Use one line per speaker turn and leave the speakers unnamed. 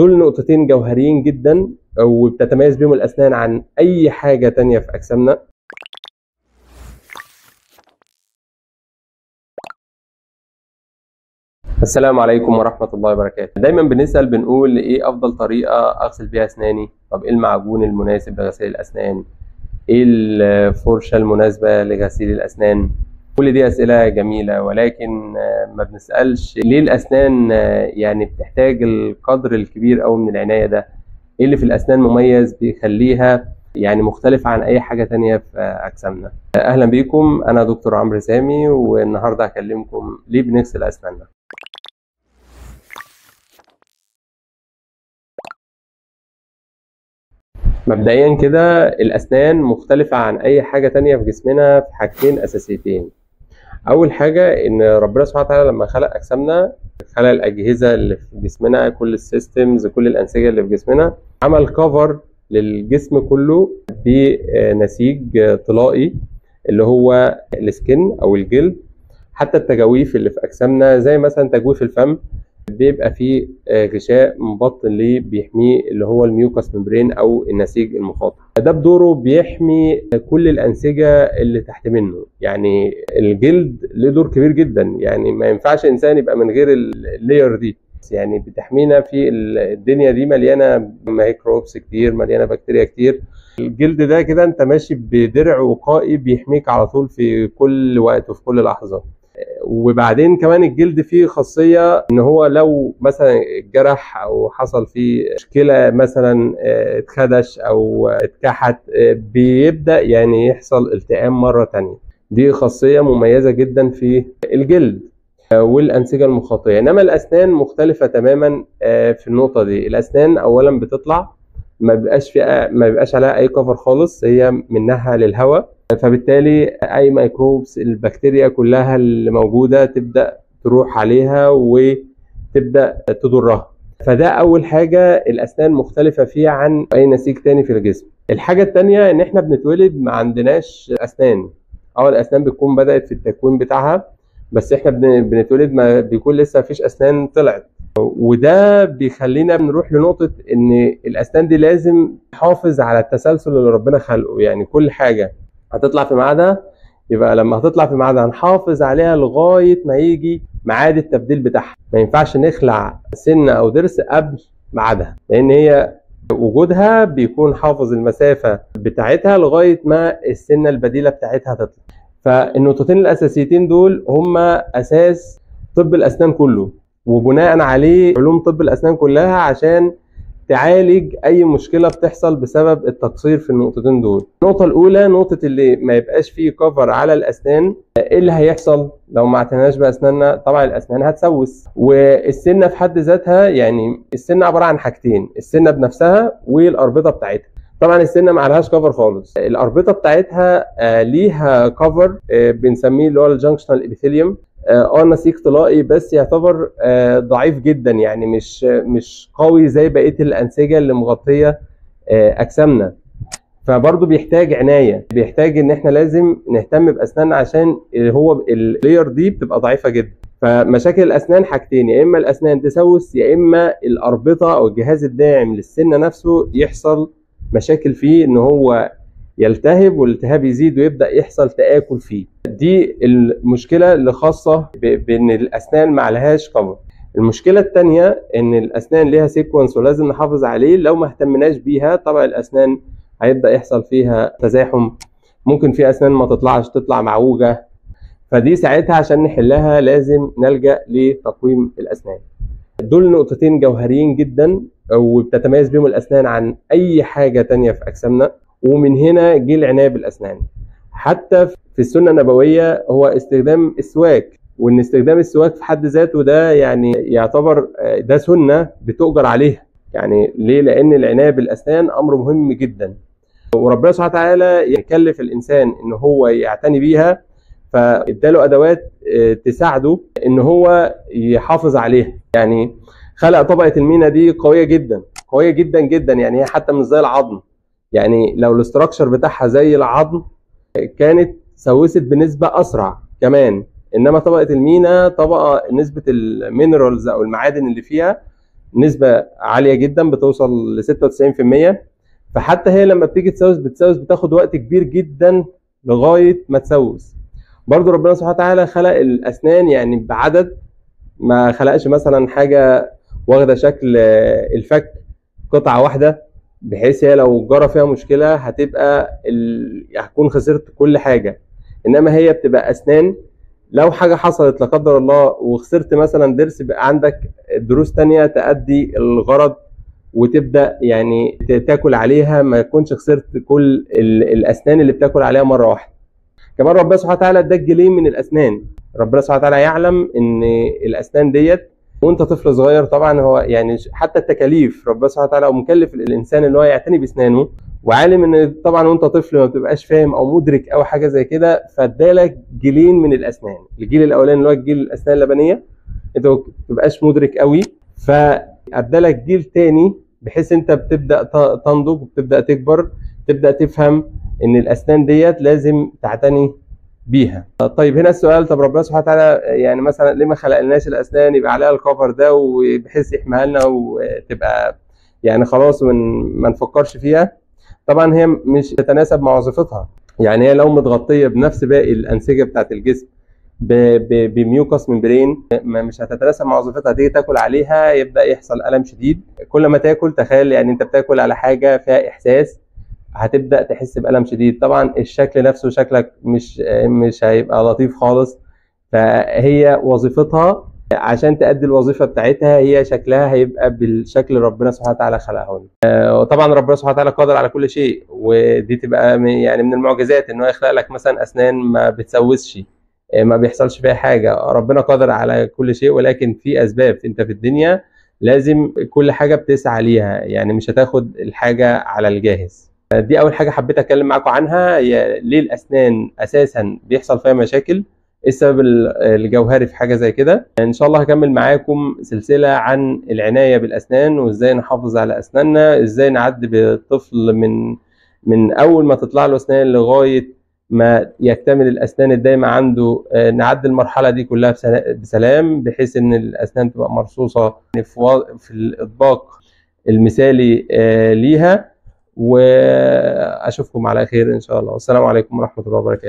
دول نقطتين جوهريين جدا وبتتميز بهم الأسنان عن أي حاجة تانية في أجسامنا. السلام عليكم ورحمة الله وبركاته. دايما بنسأل بنقول ايه افضل طريقة اغسل بيها اسناني؟ طب ايه المعجون المناسب لغسيل الاسنان؟ ايه الفرشة المناسبة لغسيل الاسنان؟ كل دي اسئلة جميلة، ولكن ما بنسألش ليه الاسنان يعني بتحتاج القدر الكبير اوي من العناية ده؟ ايه اللي في الاسنان مميز بيخليها يعني مختلف عن اي حاجة تانية في اجسامنا؟ اهلا بيكم، انا دكتور عمرو سامي، والنهاردة هكلمكم ليه بنغسل اسناننا. مبدئيا كده الأسنان مختلفة عن أي حاجة تانية في جسمنا في حاجتين أساسيتين. أول حاجة إن ربنا سبحانه وتعالى لما خلق أجسامنا، خلق الأجهزة اللي في جسمنا، كل السيستمز، كل الأنسجة اللي في جسمنا، عمل كفر للجسم كله بنسيج طلائي اللي هو السكن أو الجلد. حتى التجاويف اللي في أجسامنا زي مثلا تجويف الفم بيبقى فيه غشاء مبطن ليه بيحميه اللي هو الميوكس ممبرين او النسيج المخاطي. ده بدوره بيحمي كل الانسجه اللي تحت منه. يعني الجلد له دور كبير جدا، يعني ما ينفعش انسان يبقى من غير اللاير دي. يعني بتحمينا في الدنيا دي مليانه ميكروبس كتير، مليانه بكتيريا كتير. الجلد ده كده انت ماشي بدرع وقائي بيحميك على طول في كل وقت وفي كل لحظه. وبعدين كمان الجلد فيه خاصية ان هو لو مثلا اتجرح او حصل فيه مشكلة، مثلا اتخدش او اتكحت، بيبدأ يعني يحصل التئام مرة تانية. دي خاصية مميزة جدا في الجلد والأنسجة المخاطية. انما الأسنان مختلفة تماما في النقطة دي. الأسنان اولا بتطلع ما بيبقاش عليها اي كفر خالص، هي منها للهواء، فبالتالي اي ميكروبس البكتيريا كلها اللي موجوده تبدا تروح عليها وتبدا تضرها. فده اول حاجه الاسنان مختلفه فيها عن اي نسيج تاني في الجسم. الحاجه التانيه ان احنا بنتولد ما عندناش اسنان. الاسنان بتكون بدات في التكوين بتاعها، بس احنا بنتولد ما بيكون لسه مفيش اسنان طلعت. وده بيخلينا بنروح لنقطة إن الأسنان دي لازم تحافظ على التسلسل اللي ربنا خلقه. يعني كل حاجة هتطلع في ميعادها، يبقى لما هتطلع في ميعادها نحافظ عليها لغاية ما يجي ميعاد التبديل بتاعها. ما ينفعش نخلع سنة أو ضرس قبل ميعادها، لأن هي وجودها بيكون حافظ المسافة بتاعتها لغاية ما السنة البديلة بتاعتها تطلع. فالنقطتين الأساسيتين دول هما أساس طب الأسنان كله، وبناء عليه علوم طب الأسنان كلها عشان تعالج أي مشكلة بتحصل بسبب التقصير في النقطتين دول. النقطة الأولى نقطة اللي ما يبقاش فيه كفر على الأسنان. إيه اللي هيحصل لو ما اعتناش بأسناننا؟ طبعا الأسنان هتسوس. والسنة في حد ذاتها، يعني السنة عبارة عن حاجتين: السنة بنفسها والأربطة بتاعتها. طبعا السنة ما عليهاش كفر خالص. الأربطة بتاعتها ليها كفر بنسميه اللي هو الجنكشنال ابيثيليوم. نسيج طلائي بس يعتبر ضعيف جدا، يعني مش قوي زي بقيه الانسجه اللي مغطيه اجسامنا. فبرضه بيحتاج عنايه، بيحتاج ان احنا لازم نهتم باسناننا عشان هو اللاير دي بتبقى ضعيفه جدا. فمشاكل الاسنان حاجتين: يا اما الاسنان تسوس، يا اما الاربطه او الجهاز الداعم للسنه نفسه يحصل مشاكل فيه، ان هو يلتهب والالتهاب يزيد ويبدا يحصل تآكل فيه. دي المشكله اللي خاصه بان الاسنان ما عليهاش كفر. المشكله الثانيه ان الاسنان ليها سيكونس ولازم نحافظ عليه. لو ما اهتمناش بيها طبعا الاسنان هيبدا يحصل فيها تزاحم، ممكن في اسنان ما تطلعش، تطلع معوجه. فدي ساعتها عشان نحلها لازم نلجا لتقويم الاسنان. دول نقطتين جوهريين جدا وبتتميز بهم الاسنان عن اي حاجه تانية في اجسامنا، ومن هنا جه العنايه بالاسنان. حتى في السنه النبويه هو استخدام السواك، وان استخدام السواك في حد ذاته ده يعني يعتبر ده سنه بتؤجر عليها. يعني ليه؟ لان العنايه بالاسنان امر مهم جدا، وربنا سبحانه وتعالى يكلف الانسان ان هو يعتني بيها، فاداله ادوات تساعده ان هو يحافظ عليها. يعني خلق طبقه المينا دي قويه جدا، قويه جدا جدا، يعني هي حتى مش زي العظم. يعني لو الاستراكشر بتاعها زي العظم كانت سوست بنسبه اسرع كمان. انما طبقه المينا طبقه نسبه المينرالز او المعادن اللي فيها نسبه عاليه جدا بتوصل ل 96%. فحتى هي لما بتيجي تسوس بتاخد وقت كبير جدا لغايه ما تسوس. برضو ربنا سبحانه وتعالى خلق الاسنان يعني بعدد، ما خلقش مثلا حاجه واخده شكل الفك قطعه واحده، بحيث هي لو جرى فيها مشكله هتكون خسرت كل حاجه. انما هي بتبقى اسنان، لو حاجه حصلت لا قدر الله وخسرت مثلا ضرس، بقى عندك دروس تانية تأدي الغرض وتبدا يعني تاكل عليها، ما تكونش خسرت كل الاسنان اللي بتاكل عليها مره واحده. كمان ربنا سبحانه وتعالى اداك جيلين من الاسنان. ربنا سبحانه وتعالى يعلم ان الاسنان ديت وانت طفل صغير، طبعا هو يعني حتى التكاليف ربنا سبحانه وتعالى مكلف الانسان ان هو يعتني باسنانه، وعالم ان طبعا وانت طفل ما بتبقاش فاهم او مدرك او حاجه زي كده، فادالك جيلين من الاسنان. الجيل الاولاني اللي هو الجيل الاسنان اللبنيه انت ما بتبقاش مدرك قوي، فادالك جيل تاني بحيث انت بتبدا تنضج وبتبدا تكبر، تبدا تفهم ان الاسنان ديت لازم تعتني بيها. طيب هنا السؤال، طب ربنا سبحانه وتعالى يعني مثلا ليه ما خلقلناش الاسنان يبقى عليها الكفر ده وبحيث يحميها لنا وتبقى يعني خلاص ما نفكرش فيها؟ طبعا هي مش تتناسب مع وظيفتها. يعني هي لو متغطيه بنفس باقي الانسجه بتاعت الجسم بميوكس ممبرين، مش هتتناسب مع وظيفتها. تيجي تاكل عليها يبدا يحصل الم شديد. كل ما تاكل تخيل يعني انت بتاكل على حاجه فيها احساس، هتبدا تحس بالم شديد. طبعا الشكل نفسه شكلك مش هيبقى لطيف خالص. فهي وظيفتها عشان تأدي الوظيفه بتاعتها هي شكلها هيبقى بالشكل اللي ربنا سبحانه وتعالى خلقه لنا. وطبعا ربنا سبحانه وتعالى قادر على كل شيء، ودي تبقى يعني من المعجزات ان هو يخلق لك مثلا اسنان ما بتسوسش، ما بيحصلش فيها حاجه. ربنا قادر على كل شيء، ولكن في اسباب. انت في الدنيا لازم كل حاجه بتسعى ليها، يعني مش هتاخد الحاجه على الجاهز. دي اول حاجه حبيت اتكلم معاكم عنها، هي ليه الاسنان اساسا بيحصل فيها مشاكل، ايه السبب الجوهري في حاجه زي كده. ان شاء الله هكمل معاكم سلسله عن العنايه بالاسنان، وازاي نحافظ على اسناننا، ازاي نعدي بالطفل من اول ما تطلع له اسنان لغايه ما يكتمل الاسنان الدايمه عنده. نعدي المرحله دي كلها بسلام، بحيث ان الاسنان تبقى مرصوصه في الاطباق المثالي ليها. واشوفكم على خير ان شاء الله، والسلام عليكم ورحمه الله وبركاته.